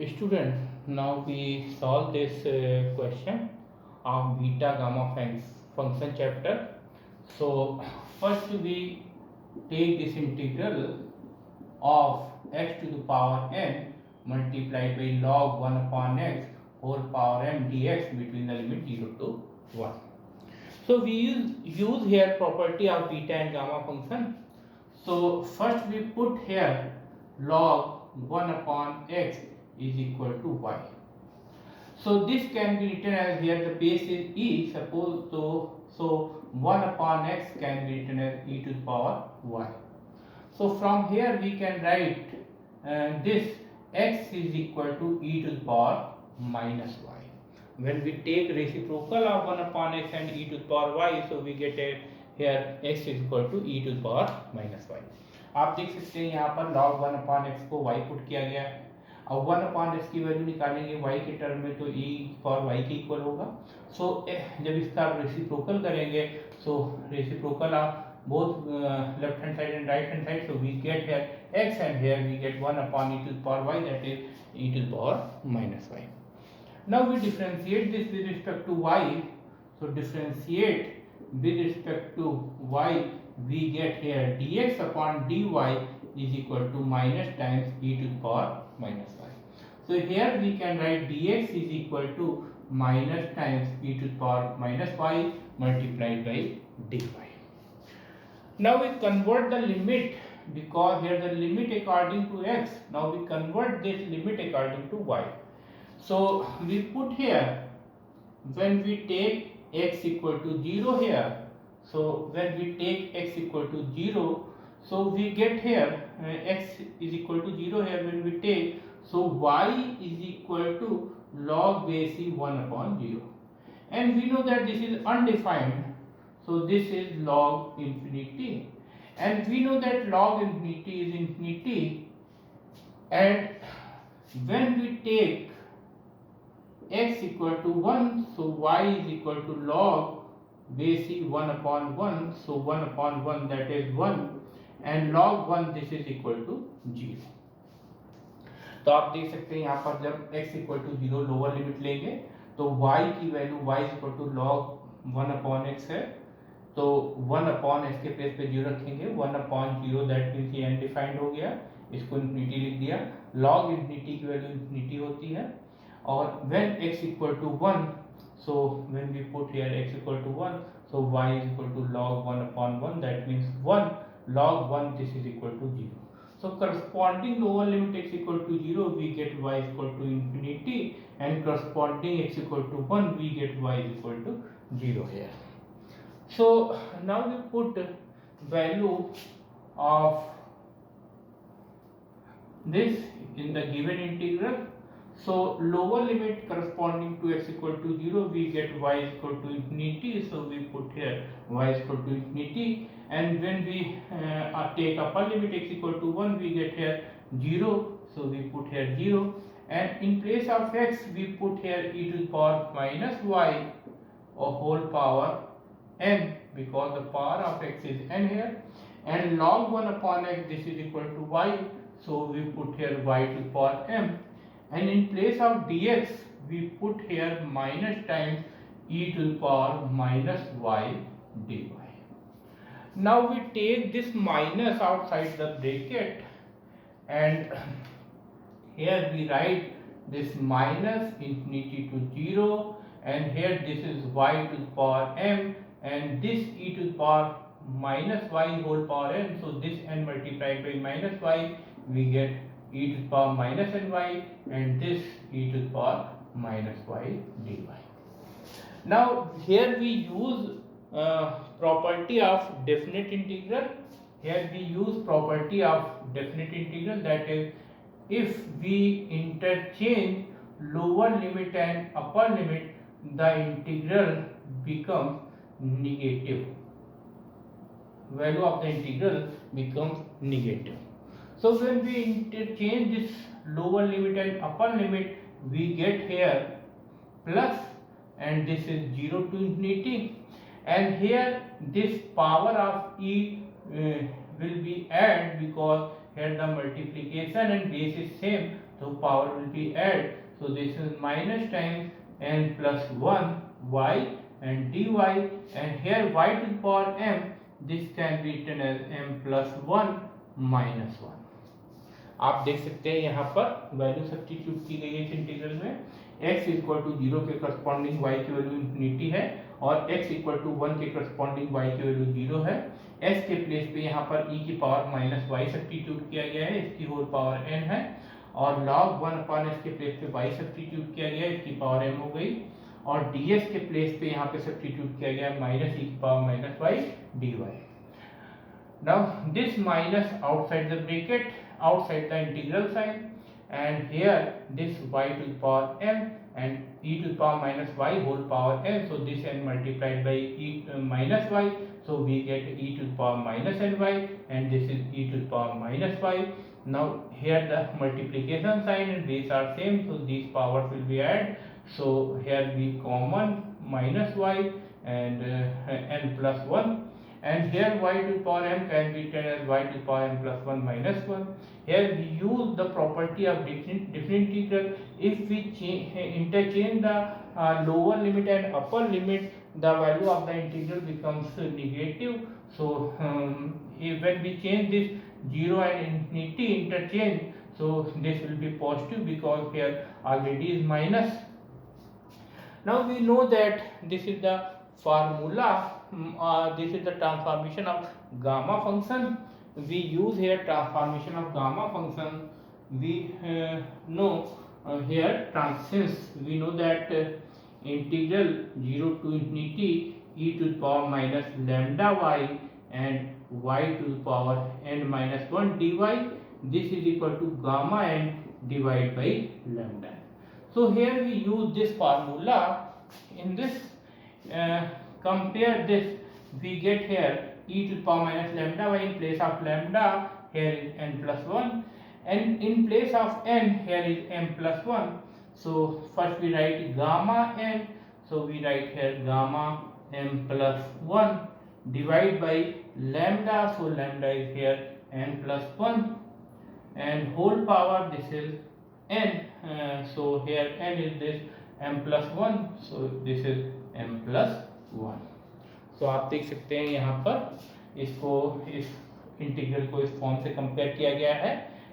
Student, now we solve this question of beta gamma function chapter. So first we take this integral of x to the power n multiplied by log 1 upon x whole power m dx between the limit 0 to 1. So we use here property of beta and gamma function. So first we put here log 1 upon x is equal to y. So this can be written as here the base is e, suppose so 1 upon x can be written as e to the power y. So from here we can write this x is equal to e to the power minus y. When we take reciprocal of 1 upon x and e to the power y, so we get a here x is equal to e to the power minus y. आप देख सकते हैं यहाँ पर log 1 upon x को y put किया गया है. अब 1 upon x की वैल्यू निकालेंगे y के टर्म में तो e पावर y के इक्वल होगा. सो जब इसका रेसिप्रोकल करेंगे so reciprocal of both left hand side and right hand side, so we get here x and here we get 1 upon e to the power y, that is e to the power minus y. Now we differentiate this with respect to y. So differentiate with respect to y, we get here dx upon dy is equal to minus times e to the power minus y. So here we can write dx is equal to minus times e to the power minus y multiplied by dy. Now we convert the limit, because here the limit according to x. Now we convert this limit according to y. So we put here when we take x equal to 0 here. So when we take x equal to 0, so we get here x is equal to 0 here when we take. So y is equal to log B.SC1 upon 0. And we know that this is undefined. So this is log infinity, and we know that log infinity is infinity, and when we take x equal to 1, so y is equal to log B.SC1 upon 1, so 1 upon 1 that is 1, and log 1 this is equal to 0. तो आप देख सकते हैं यहाँ पर जब x equal to 0 lower limit लेंगे तो y की value y equal to log 1 upon x है, तो 1 अपॉन x के प्लेस पे 0 रखेंगे, 1 अपॉन 0 दैट मीन्स ये अनडिफाइंड हो गया, इसको इन्फिनिटी लिख दिया. log इन्फिनिटी की वैल्यू इन्फिनिटी होती है, और when x equal to 1, so when we put here x equal to 1, so y is equal to log 1 upon 1, that means 1 log 1 this is equal to 0. So corresponding lower limit x equal to 0 we get y is equal to infinity, and corresponding x equal to 1 we get y is equal to 0 here. So now we put value of this in the given integral. So lower limit corresponding to x equal to 0 we get y is equal to infinity, so we put here y is equal to infinity, and when we take upper limit x equal to 1 we get here 0, so we put here 0, and in place of x we put here e to the power minus y or whole power n, because the power of x is n here, and log 1 upon x this is equal to y, so we put here y to the power m, and in place of dx we put here minus times e to the power minus y dy. Now we take this minus outside the bracket, and here we write this minus infinity to 0, and here this is y to the power m, and this e to the power minus y whole power n, so this n multiplied by minus y we get e to the power minus ny, and this e to the power minus y dy. Now here we use property of definite integral. Here we use property of definite integral, that is if we interchange lower limit and upper limit the integral becomes negative, value of the integral becomes negative. So when we interchange this lower limit and upper limit we get here plus, and this is 0 to infinity, and here this power of e will be added, because here the multiplication and base is same, so power will be add. So this is minus times n plus 1 y and dy, and here y to the power m, this can be written as m plus 1 minus 1. आप देख सकते हैं यहाँ पर value substitute की गई है इस इंटीग्रल में। x इक्वल टू 0 के करस्पॉन्डिंग y की वैल्यू इंफिनिटी है और x इक्वल टू 1 के करस्पॉन्डिंग y की वैल्यू 0 है। s के प्लेस पे यहाँ पर e की पावर माइनस y सब्स्टिट्यूट किया गया है, इसकी होल पावर n है, और log 1 अपॉन s के प्लेस पे y सब्स्टिट्यूट किया गया है, इसकी पावर m हो गई, और ds के प्लेस पे यहाँ पे सब्स्टिट्यूट किया गया है माइनस e की power minus y dy। Now this minus outside the bracket, outside the integral sign, and here this y to the power m and e to the power minus y whole power n. So this n multiplied by e minus y, so we get e to the power minus ny, and this is e to the power minus y. Now here the multiplication sign and base are same, so these powers will be added. So here we common minus y and n plus 1. And here y to the power m can be written as y to the power m plus 1 minus 1. Here we use the property of different integral. If we interchange the lower limit and upper limit, the value of the integral becomes negative. So when we change this 0 and infinity interchange, so this will be positive because here already is minus. Now we know that this is the formula, this is the transformation of gamma function. We use here transformation of gamma function. We know here since we know that integral 0 to infinity e to the power minus lambda y and y to the power n minus 1 dy, this is equal to gamma n divided by lambda. So here we use this formula. In this compare this, we get here e to the power minus lambda y, in place of lambda here is n plus 1, and in place of n here is m plus 1. So first we write gamma n, so we write here gamma m plus 1 divided by lambda, so lambda is here n plus 1, and whole power this is n, so here n is this m plus 1, so this is m plus 1. तो आप देख सकते हैं यहाँ पर इसको इस integral को इस फॉर्म से कंपेयर किया गया है.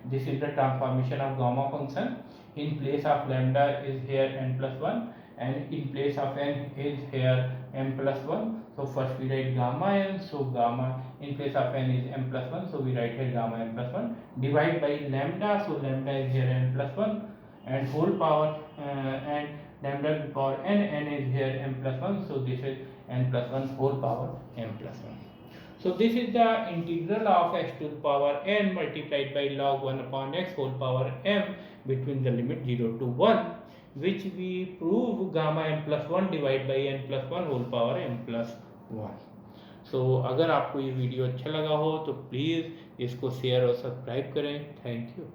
This is the transformation of gamma function. In place of lambda is here n plus 1 and in place of n is here m plus 1. So first we write gamma n, so gamma in place of n is m plus 1, so we write here gamma n plus 1 divided by lambda, so lambda is here n plus 1 and whole power and lambda to the power n is here m plus 1, so this is n plus 1 whole power m plus 1. So this is the integral of x to the power n multiplied by log 1 upon x whole power m between the limit 0 to 1, which we prove gamma m plus 1 divided by n plus 1 whole power m plus 1. So अगर आपको ये video अच्छा लगा हो तो please इसको share और subscribe करें. Thank you.